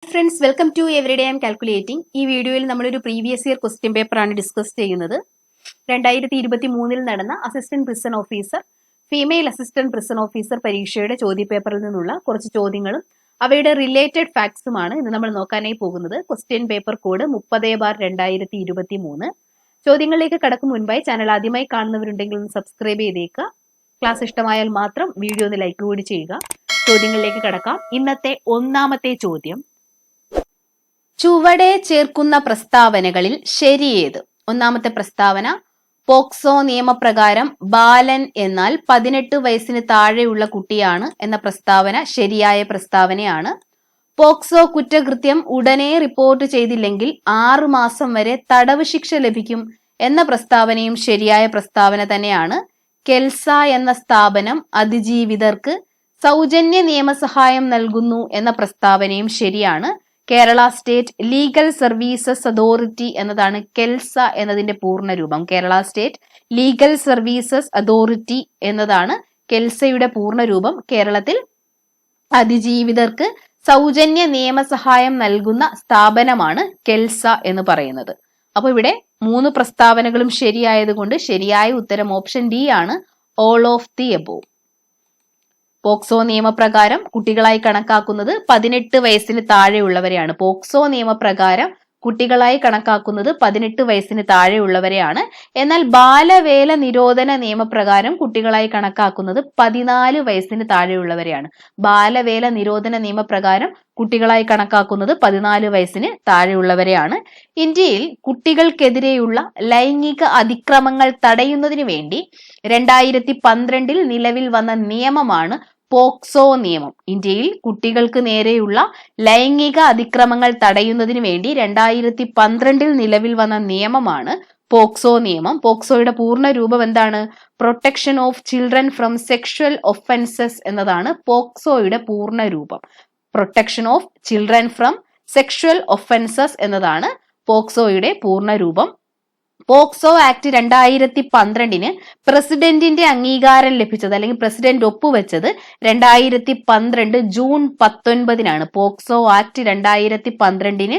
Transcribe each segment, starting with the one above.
Friends, welcome to everyday I M calculating. ഈ വീഡിയോയിൽ നമ്മളൊരു പ്രീവിയസ് ഇയർ ക്വസ്റ്റ്യൻ പേപ്പർ ആണ് ഡിസ്കസ് ചെയ്യുന്നത്. 2023 നടന്ന assistant prison officer, female assistant prison officer പരീക്ഷയുടെ ചോദ്യപേപ്പറിൽ നിന്നുള്ള കുറച്ച് ചോദ്യങ്ങളും അവയുടെ റിലേറ്റഡ് ഫാക്ട്സുമാണ് ഇന്ന് നമ്മൾ നോക്കാനായി പോകുന്നത്. Question paper code 30/2023. ചോദ്യങ്ങളിലേക്ക് കടക്കും മുൻപായി ചാനൽ ആദ്യമായി കാണുന്നവരുണ്ടെങ്കിൽ ഒന്ന് സബ്സ്ക്രൈബ് ചെയ്തേക്കുക. ക്ലാസ് ഇഷ്ടമായാൽ മാത്രം വീഡിയോ ഒന്ന് ലൈക്ക് കൂടി ചെയ്യുക. ചോദ്യങ്ങളിലേക്ക് കടക്കാം. ഇന്നത്തെ ഒന്നാമത്തെ ചോദ്യം: ചുവടെ ചേർക്കുന്ന പ്രസ്താവനകളിൽ ശരിയേത്? ഒന്നാമത്തെ പ്രസ്താവന: പോക്സോ നിയമപ്രകാരം ബാലൻ എന്നാൽ 18 വയസ്സിന് താഴെയുള്ള കുട്ടിയാണ് എന്ന പ്രസ്താവന ശരിയായ പ്രസ്താവനയാണ്. പോക്സോ കുറ്റകൃത്യം ഉടനെ റിപ്പോർട്ട് ചെയ്തില്ലെങ്കിൽ 6 മാസം വരെ തടവ് ശിക്ഷ ലഭിക്കും എന്ന പ്രസ്താവനയും ശരിയായ പ്രസ്താവന തന്നെയാണ്. കെൽസ എന്ന സ്ഥാപനം അതിജീവിതർക്ക് സൗജന്യ നിയമസഹായം നൽകുന്നു എന്ന പ്രസ്താവനയും ശരിയാണ്. Kerala State Legal Services Authority എന്നതാണ് കെൽസ എന്നതിന്റെ പൂർണ്ണരൂപം. Kerala State Legal Services Authority എന്നതാണ് കെൽസയുടെ പൂർണ്ണരൂപം. കേരളത്തിൽ അതിജീവിതർക്ക് സൗജന്യ നിയമസഹായം നൽകുന്ന സ്ഥാപനമാണ് കെൽസ എന്ന് പറയുന്നത്. അപ്പൊ ഇവിടെ 3 പ്രസ്താവനകളും ശരിയായതുകൊണ്ട് ശരിയായ ഉത്തരം ഓപ്ഷൻ ഡി ആണ്, all of the above. POCSO നിയമപ്രകാരം കുട്ടികളായി കണക്കാക്കുന്നത് 18 വയസ്സിന് താഴെയുള്ളവരെയാണ്. പോക്സോ നിയമപ്രകാരം കുട്ടികളായി കണക്കാക്കുന്നത് 18 വയസ്സിന് താഴെയുള്ളവരെയാണ്. എന്നാൽ ബാലവേല നിരോധന നിയമപ്രകാരം കുട്ടികളായി കണക്കാക്കുന്നത് 14 വയസ്സിന് താഴെയുള്ളവരെയാണ്. ബാലവേല നിരോധന നിയമപ്രകാരം കുട്ടികളായി കണക്കാക്കുന്നത് 14 വയസ്സിന് താഴെയുള്ളവരെയാണ്. ഇന്ത്യയിൽ കുട്ടികൾക്കെതിരെയുള്ള ലൈംഗിക അതിക്രമങ്ങൾ തടയുന്നതിന് വേണ്ടി 2012 നിലവിൽ വന്ന നിയമമാണ് പോക്സോ നിയമം. ഇന്ത്യയിൽ കുട്ടികൾക്ക് നേരെയുള്ള ലൈംഗിക അതിക്രമങ്ങൾ തടയുന്നതിന് വേണ്ടി 2012 നിലവിൽ വന്ന നിയമമാണ് പോക്സോ നിയമം. പോക്സോയുടെ പൂർണ്ണ രൂപം എന്താണ്? Protection of children from sexual offences എന്നതാണ് പോക്സോയുടെ പൂർണ്ണ രൂപം. Protection of children from sexual offences എന്നതാണ് പോക്സോയുടെ പൂർണ്ണ രൂപം. പോക്സോ ആക്ട് 2012 പ്രസിഡന്റിന്റെ അംഗീകാരം ലഭിച്ചത് അല്ലെങ്കിൽ പ്രസിഡന്റ് ഒപ്പുവെച്ചത് 2012 ജൂൺ 19 പോക്സോ ആക്ട് 2012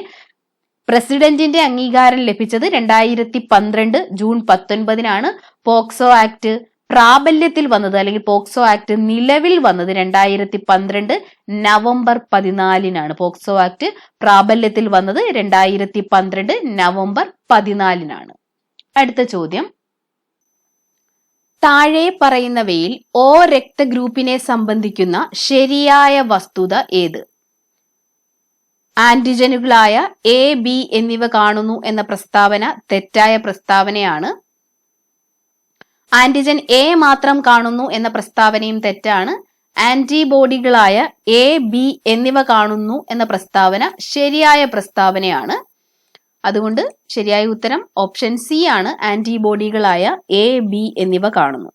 പ്രസിഡന്റിന്റെ അംഗീകാരം ലഭിച്ചത് 2012 ജൂൺ 19 പോക്സോ ആക്ട് പ്രാബല്യത്തിൽ വന്നത് അല്ലെങ്കിൽ പോക്സോ ആക്ട് നിലവിൽ വന്നത് 2012 നവംബർ 14 പോക്സോ ആക്ട് പ്രാബല്യത്തിൽ വന്നത് 2012 നവംബർ 14. അടുത്ത ചോദ്യം: താഴെ പറയുന്നവയിൽ O രക്തഗ്രൂപ്പിനെ സംബന്ധിക്കുന്ന ശരിയായ വസ്തുത ഏത്? ആന്റിജനുകളായ A, B എന്നിവ കാണുന്നു എന്ന പ്രസ്താവന തെറ്റായ പ്രസ്താവനയാണ്. ആന്റിജൻ A മാത്രം കാണുന്നു എന്ന പ്രസ്താവനയും തെറ്റാണ്. ആന്റിബോഡികളായ A, B എന്നിവ കാണുന്നു എന്ന പ്രസ്താവന ശരിയായ പ്രസ്താവനയാണ്. അതുകൊണ്ട് ശരിയായ ഉത്തരം ഓപ്ഷൻ സി ആണ്. ആന്റിബോഡികളായ A, B എന്നിവ കാണുന്നു.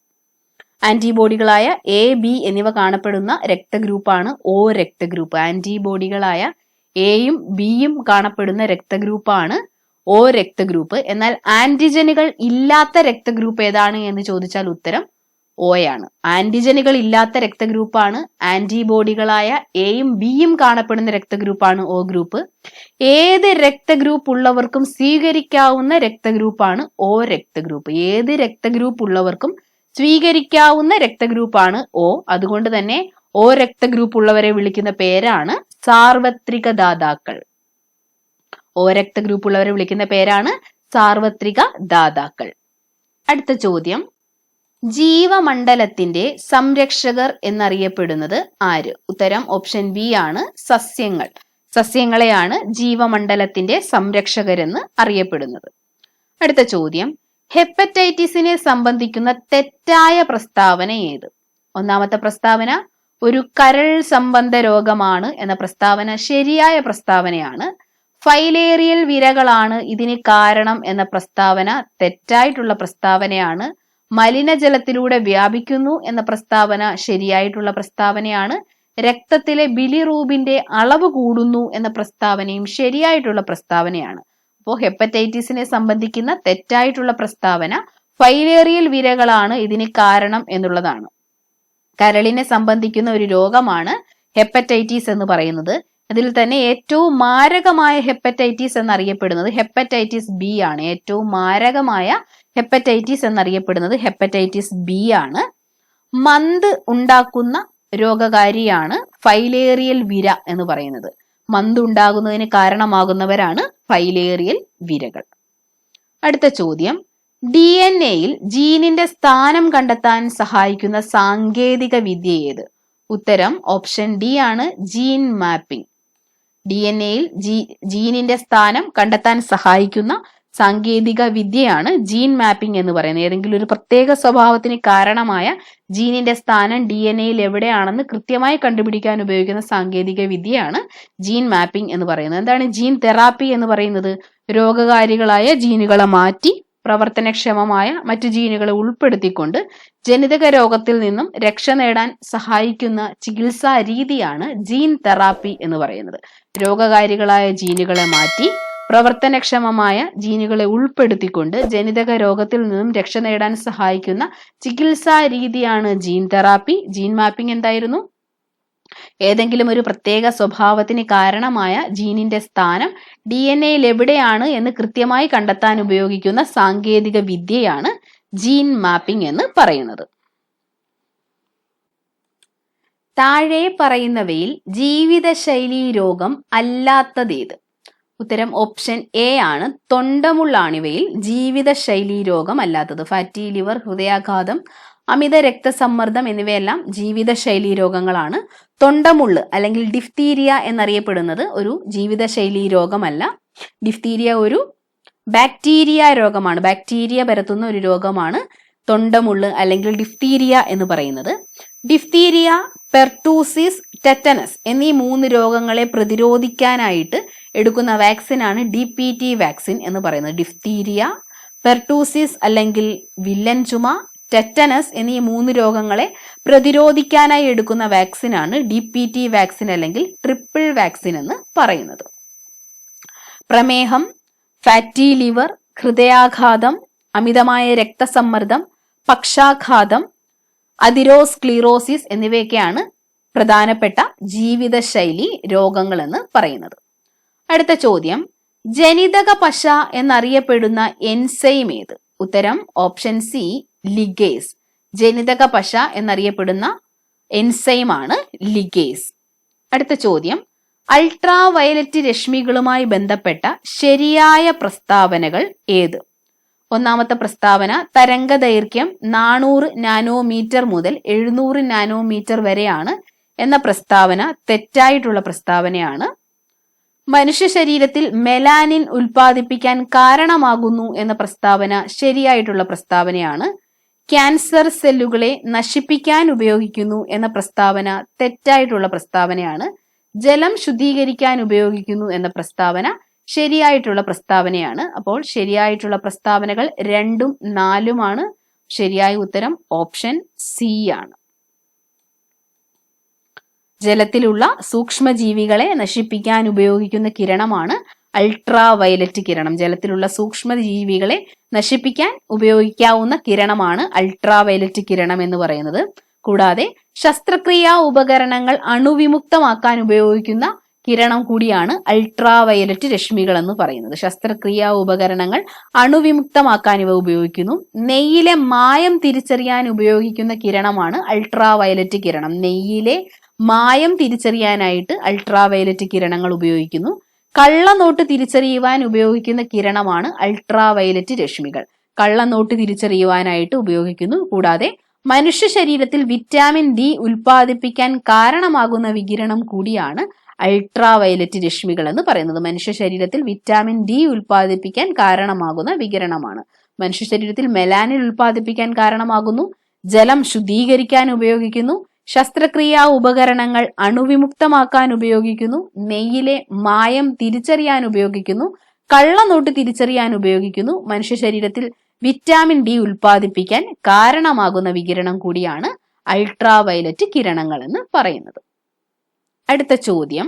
ആന്റിബോഡികളായ A, B എന്നിവ കാണപ്പെടുന്ന രക്തഗ്രൂപ്പാണ് O രക്തഗ്രൂപ്പ്. ആന്റിബോഡികളായ എയും ബിയും കാണപ്പെടുന്ന രക്തഗ്രൂപ്പാണ് O രക്തഗ്രൂപ്പ്. എന്നാൽ ആന്റിജനുകൾ ഇല്ലാത്ത രക്തഗ്രൂപ്പ് ഏതാണ് എന്ന് ചോദിച്ചാൽ ഉത്തരം O ആണ്. ആന്റിജനുകൾ ഇല്ലാത്ത രക്തഗ്രൂപ്പാണ് ആന്റിബോഡികളായ എയും ബിയും കാണപ്പെടുന്ന രക്തഗ്രൂപ്പാണ് O ഗ്രൂപ്പ്. ഏത് രക്തഗ്രൂപ്പ് ഉള്ളവർക്കും സ്വീകരിക്കാവുന്ന രക്തഗ്രൂപ്പാണ് O രക്തഗ്രൂപ്പ്. ഏത് രക്തഗ്രൂപ്പ് ഉള്ളവർക്കും സ്വീകരിക്കാവുന്ന രക്തഗ്രൂപ്പാണ് O. അതുകൊണ്ട് തന്നെ O രക്തഗ്രൂപ്പ് ഉള്ളവരെ വിളിക്കുന്ന പേരാണ് സാർവത്രിക ദാതാക്കൾ. O രക്തഗ്രൂപ്പ് ഉള്ളവരെ വിളിക്കുന്ന പേരാണ് സാർവത്രിക ദാതാക്കൾ. അടുത്ത ചോദ്യം: ജീവമണ്ഡലത്തിന്റെ സംരക്ഷകർ എന്നറിയപ്പെടുന്നത് ആര്? ഉത്തരം ഓപ്ഷൻ ബി ആണ്, സസ്യങ്ങൾ. സസ്യങ്ങളെയാണ് ജീവമണ്ഡലത്തിന്റെ സംരക്ഷകരെന്ന് അറിയപ്പെടുന്നത്. അടുത്ത ചോദ്യം: ഹെപ്പറ്റൈറ്റിസിനെ സംബന്ധിക്കുന്ന തെറ്റായ പ്രസ്താവന ഏത്? ഒന്നാമത്തെ പ്രസ്താവന ഒരു കരൾ സംബന്ധ രോഗമാണ് എന്ന പ്രസ്താവന ശരിയായ പ്രസ്താവനയാണ്. ഫൈലേറിയൽ വിരകളാണ് ഇതിന് കാരണം എന്ന പ്രസ്താവന തെറ്റായിട്ടുള്ള പ്രസ്താവനയാണ്. മലിനജലത്തിലൂടെ വ്യാപിക്കുന്നു എന്ന പ്രസ്താവന ശരിയായിട്ടുള്ള പ്രസ്താവനയാണ്. രക്തത്തിലെ ബിലിറൂബിന്റെ അളവ് കൂടുന്നു എന്ന പ്രസ്താവനയും ശരിയായിട്ടുള്ള പ്രസ്താവനയാണ്. അപ്പോൾ ഹെപ്പറ്റൈറ്റിസിനെ സംബന്ധിക്കുന്ന തെറ്റായിട്ടുള്ള പ്രസ്താവന ഫൈലേറിയൽ വിരകളാണ് ഇതിന് കാരണം എന്നുള്ളതാണ്. കരളിനെ സംബന്ധിക്കുന്ന ഒരു രോഗമാണ് ഹെപ്പറ്റൈറ്റിസ് എന്ന് പറയുന്നത്. അതിൽ തന്നെ ഏറ്റവും മാരകമായ ഹെപ്പറ്റൈറ്റിസ് എന്നറിയപ്പെടുന്നത് ഹെപ്പറ്റൈറ്റിസ് ബി ആണ്. ഏറ്റവും മാരകമായ ഹെപ്പറ്റൈറ്റിസ് എന്നറിയപ്പെടുന്നത് ഹെപ്പറ്റൈറ്റിസ് ബി ആണ്. മന്ത് ഉണ്ടാക്കുന്ന രോഗകാരിയാണ് ഫൈലേറിയൽ വിര എന്ന് പറയുന്നത്. മന്ത് ഉണ്ടാകുന്നതിന് കാരണമാകുന്നവരാണ് ഫൈലേറിയൽ വിരകൾ. അടുത്ത ചോദ്യം, DNA-യിൽ ജീനിന്റെ സ്ഥാനം കണ്ടെത്താൻ സഹായിക്കുന്ന സാങ്കേതിക വിദ്യ ഏത്? ഉത്തരം ഓപ്ഷൻ ഡി ആണ്, ജീൻ മാപ്പിംഗ്. DNA-യിൽ ജീനിന്റെ സ്ഥാനം കണ്ടെത്താൻ സഹായിക്കുന്ന സാങ്കേതിക വിദ്യയാണ് ജീൻ മാപ്പിംഗ് എന്ന് പറയുന്നത്. ഏതെങ്കിലും ഒരു പ്രത്യേക സ്വഭാവത്തിന് കാരണമായ ജീനിന്റെ സ്ഥാനം DNA-യിൽ എവിടെയാണെന്ന് കൃത്യമായി കണ്ടുപിടിക്കാൻ ഉപയോഗിക്കുന്ന സാങ്കേതിക വിദ്യയാണ് ജീൻ മാപ്പിംഗ് എന്ന് പറയുന്നത്. എന്താണ് ജീൻ തെറാപ്പി എന്ന് പറയുന്നത്? രോഗകാരികളായ ജീനുകളെ മാറ്റി പ്രവർത്തനക്ഷമമായ മറ്റു ജീനുകളെ ഉൾപ്പെടുത്തിക്കൊണ്ട് ജനിതക രോഗത്തിൽ നിന്നും രക്ഷ നേടാൻ സഹായിക്കുന്ന ചികിത്സാ രീതിയാണ് ജീൻ തെറാപ്പി എന്ന് പറയുന്നത്. രോഗകാരികളായ ജീനുകളെ മാറ്റി പ്രവർത്തനക്ഷമമായ ജീനുകളെ ഉൾപ്പെടുത്തിക്കൊണ്ട് ജനിതക രോഗത്തിൽ നിന്നും രക്ഷ നേടാൻ സഹായിക്കുന്ന ചികിത്സാ രീതിയാണ് ജീൻ തെറാപ്പി. ജീൻ മാപ്പിംഗ് എന്തായിരുന്നു? ഏതെങ്കിലും ഒരു പ്രത്യേക സ്വഭാവത്തിന് കാരണമായ ജീനിന്റെ സ്ഥാനം DNA-യിൽ എവിടെയാണ് എന്ന് കൃത്യമായി കണ്ടെത്താൻ ഉപയോഗിക്കുന്ന സാങ്കേതിക വിദ്യയാണ് ജീൻ മാപ്പിംഗ് എന്ന് പറയുന്നത്. താഴെ പറയുന്നവയിൽ ജീവിതശൈലീ രോഗം അല്ലാത്തതേത്? ഉത്തരം ഓപ്ഷൻ എ ആണ്, തൊണ്ടമുള്ളാണിവയിൽ ജീവിതശൈലീ രോഗം അല്ലാത്തത്. ഫാറ്റി ലിവർ, ഹൃദയാഘാതം, അമിത രക്തസമ്മർദ്ദം എന്നിവയെല്ലാം ജീവിതശൈലീ രോഗങ്ങളാണ്. തൊണ്ടമുള്ള് അല്ലെങ്കിൽ ഡിഫ്തീരിയ എന്നറിയപ്പെടുന്നത് ഒരു ജീവിതശൈലീ രോഗമല്ല. ഡിഫ്തീരിയ ഒരു ബാക്ടീരിയ രോഗമാണ്. ബാക്ടീരിയ പരത്തുന്ന ഒരു രോഗമാണ് തൊണ്ടമുള്ള് അല്ലെങ്കിൽ ഡിഫ്തീരിയ എന്ന് പറയുന്നത്. ഡിഫ്തീരിയ, പെർട്ടൂസിസ്, ടെറ്റനസ് എന്നീ 3 രോഗങ്ങളെ പ്രതിരോധിക്കാനായിട്ട് എടുക്കുന്ന വാക്സിനാണ് DPT വാക്സിൻ എന്ന് പറയുന്നത്. ഡിഫ്തീരിയ, പെർട്ടൂസിസ് അല്ലെങ്കിൽ വില്ലൻ ചുമ, ടെറ്റനസ് എന്നീ 3 രോഗങ്ങളെ പ്രതിരോധിക്കാനായി എടുക്കുന്ന വാക്സിനാണ് DPT വാക്സിൻ അല്ലെങ്കിൽ ട്രിപ്പിൾ വാക്സിൻ എന്ന് പറയുന്നത്. പ്രമേഹം, ഫാറ്റി ലിവർ, ഹൃദയാഘാതം, അമിതമായ രക്തസമ്മർദ്ദം, പക്ഷാഘാതം, അതിരോസ്ക്ലീറോസിസ് എന്നിവയൊക്കെയാണ് പ്രധാനപ്പെട്ട ജീവിതശൈലി രോഗങ്ങൾ എന്ന് പറയുന്നത്. അടുത്ത ചോദ്യം, ജനിതക പശ എന്നറിയപ്പെടുന്ന എൻസൈം ഏത്? ഉത്തരം ഓപ്ഷൻ സി, ലിഗേസ്. ജനിതക പശ എന്നറിയപ്പെടുന്ന എൻസൈം ആണ് ലിഗേസ്. അടുത്ത ചോദ്യം, അൾട്രാ വയലറ്റ് രശ്മികളുമായി ബന്ധപ്പെട്ട ശരിയായ പ്രസ്താവനകൾ ഏത്? ഒന്നാമത്തെ പ്രസ്താവന, തരംഗ ദൈർഘ്യം 400 നാനോമീറ്റർ മുതൽ 700 നാനോമീറ്റർ വരെയാണ് എന്ന പ്രസ്താവന തെറ്റായിട്ടുള്ള പ്രസ്താവനയാണ്. മനുഷ്യ ശരീരത്തിൽ മെലാനിൻ ഉൽപ്പാദിപ്പിക്കാൻ കാരണമാകുന്നു എന്ന പ്രസ്താവന ശരിയായിട്ടുള്ള പ്രസ്താവനയാണ്. ക്യാൻസർ സെല്ലുകളെ നശിപ്പിക്കാൻ ഉപയോഗിക്കുന്നു എന്ന പ്രസ്താവന തെറ്റായിട്ടുള്ള പ്രസ്താവനയാണ്. ജലം ശുദ്ധീകരിക്കാൻ ഉപയോഗിക്കുന്നു എന്ന പ്രസ്താവന ശരിയായിട്ടുള്ള പ്രസ്താവനയാണ്. അപ്പോൾ ശരിയായിട്ടുള്ള പ്രസ്താവനകൾ 2ഉം 4ഉമാണ്. ശരിയായ ഉത്തരം ഓപ്ഷൻ സി ആണ്. ജലത്തിലുള്ള സൂക്ഷ്മജീവികളെ നശിപ്പിക്കാൻ ഉപയോഗിക്കുന്ന കിരണമാണ് അൾട്രാ വയലറ്റ് കിരണം. ജലത്തിലുള്ള സൂക്ഷ്മജീവികളെ നശിപ്പിക്കാൻ ഉപയോഗിക്കാവുന്ന കിരണമാണ് അൾട്രാ വയലറ്റ് കിരണം എന്ന് പറയുന്നത്. കൂടാതെ ശസ്ത്രക്രിയാ ഉപകരണങ്ങൾ അണുവിമുക്തമാക്കാൻ ഉപയോഗിക്കുന്ന കിരണം കൂടിയാണ് അൾട്രാ വയലറ്റ് രശ്മികൾ എന്ന് പറയുന്നത്. ശസ്ത്രക്രിയാ ഉപകരണങ്ങൾ അണുവിമുക്തമാക്കാൻ ഇവ ഉപയോഗിക്കുന്നു. നെയ്യിലെ മായം തിരിച്ചറിയാൻ ഉപയോഗിക്കുന്ന കിരണമാണ് അൾട്രാ വയലറ്റ് കിരണം. നെയ്യിലെ മായം തിരിച്ചറിയാനായിട്ട് അൾട്രാ വയലറ്റ് കിരണങ്ങൾ ഉപയോഗിക്കുന്നു. കള്ളനോട്ട് തിരിച്ചറിയുവാൻ ഉപയോഗിക്കുന്ന കിരണമാണ് അൾട്രാ വയലറ്റ് രശ്മികൾ. കള്ളനോട്ട് തിരിച്ചറിയുവാനായിട്ട് ഉപയോഗിക്കുന്നു. കൂടാതെ മനുഷ്യ ശരീരത്തിൽ വിറ്റാമിൻ ഡി ഉൽപ്പാദിപ്പിക്കാൻ കാരണമാകുന്ന വികിരണം കൂടിയാണ് അൾട്രാ വയലറ്റ് രശ്മികൾ എന്ന് പറയുന്നത്. മനുഷ്യ ശരീരത്തിൽ വിറ്റാമിൻ ഡി ഉൽപ്പാദിപ്പിക്കാൻ കാരണമാകുന്ന വികിരണമാണ്. മനുഷ്യ ശരീരത്തിൽ മെലാനിൻ ഉൽപ്പാദിപ്പിക്കാൻ കാരണമാകുന്നു. ജലം ശുദ്ധീകരിക്കാൻ ഉപയോഗിക്കുന്നു. ശസ്ത്രക്രിയാ ഉപകരണങ്ങൾ അണുവിമുക്തമാക്കാൻ ഉപയോഗിക്കുന്നു. നെയ്യിലെ മായം തിരിച്ചറിയാൻ ഉപയോഗിക്കുന്നു. കള്ളനോട്ട് തിരിച്ചറിയാൻ ഉപയോഗിക്കുന്നു. മനുഷ്യ ശരീരത്തിൽ വിറ്റാമിൻ ഡി ഉൽപ്പാദിപ്പിക്കാൻ കാരണമാകുന്ന വികിരണം കൂടിയാണ് അൾട്രാ വയലറ്റ് കിരണങ്ങൾ എന്ന് പറയുന്നത്. അടുത്ത ചോദ്യം,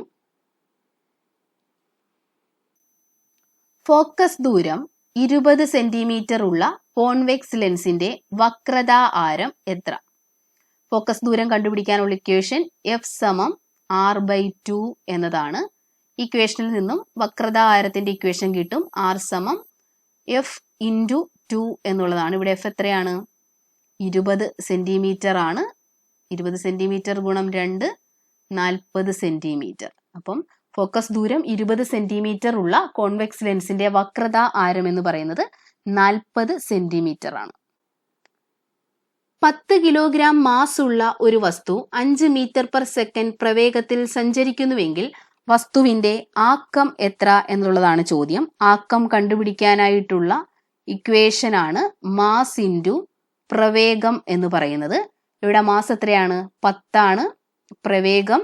ഫോക്കസ് ദൂരം 20 സെന്റിമീറ്റർ ഉള്ള കോൺവെക്സ് ലെൻസിന്റെ വക്രതാ ആരം എത്ര? ഫോക്കസ് ദൂരം കണ്ടുപിടിക്കാനുള്ള ഇക്വേഷൻ F = R/2 എന്നതാണ്. ഇക്വേഷനിൽ നിന്നും വക്രത ആരത്തിന്റെ ഇക്വേഷൻ കിട്ടും. R സമം F ഇൻറ്റു 2 എന്നുള്ളതാണ്. ഇവിടെ F എത്രയാണ്? 20 സെന്റിമീറ്റർ ആണ്. 20 സെന്റിമീറ്റർ ഗുണം 2 40 സെന്റിമീറ്റർ. അപ്പം ഫോക്കസ് ദൂരം 20 സെന്റിമീറ്റർ ഉള്ള കോൺവെക്സ് ലെൻസിന്റെ വക്രത ആരം എന്ന് പറയുന്നത് 40 സെന്റിമീറ്റർ ആണ്. 10 കിലോഗ്രാം മാസ് ഉള്ള ഒരു വസ്തു 5 മീറ്റർ പെർ സെക്കൻഡ് പ്രവേഗത്തിൽ സഞ്ചരിക്കുന്നുവെങ്കിൽ വസ്തുവിന്റെ ആക്കം എത്ര എന്നുള്ളതാണ് ചോദ്യം. ആക്കം കണ്ടുപിടിക്കാനായിട്ടുള്ള ഇക്വേഷൻ ആണ് മാസ് ഇൻറ്റു പ്രവേഗം എന്ന് പറയുന്നത്. ഇവിടെ മാസ് എത്രയാണ്? 10 ആണ്, പ്രവേഗം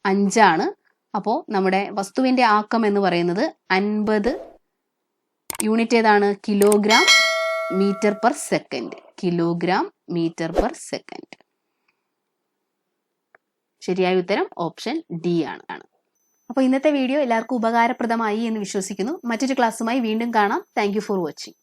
5 ആണ്. അപ്പോൾ നമ്മുടെ വസ്തുവിന്റെ ആക്കം എന്ന് പറയുന്നത് 50. യൂണിറ്റ് ഏതാണ്? Kilogram metre per second. Kilogram metre per second. ശരിയായ ഉത്തരം ഓപ്ഷൻ ഡി ആണ്. അപ്പോൾ ഇന്നത്തെ വീഡിയോ എല്ലാവർക്കും ഉപകാരപ്രദമായി എന്ന് വിശ്വസിക്കുന്നു. മറ്റൊരു ക്ലാസ്സുമായി വീണ്ടും കാണാം. Thank you for watching.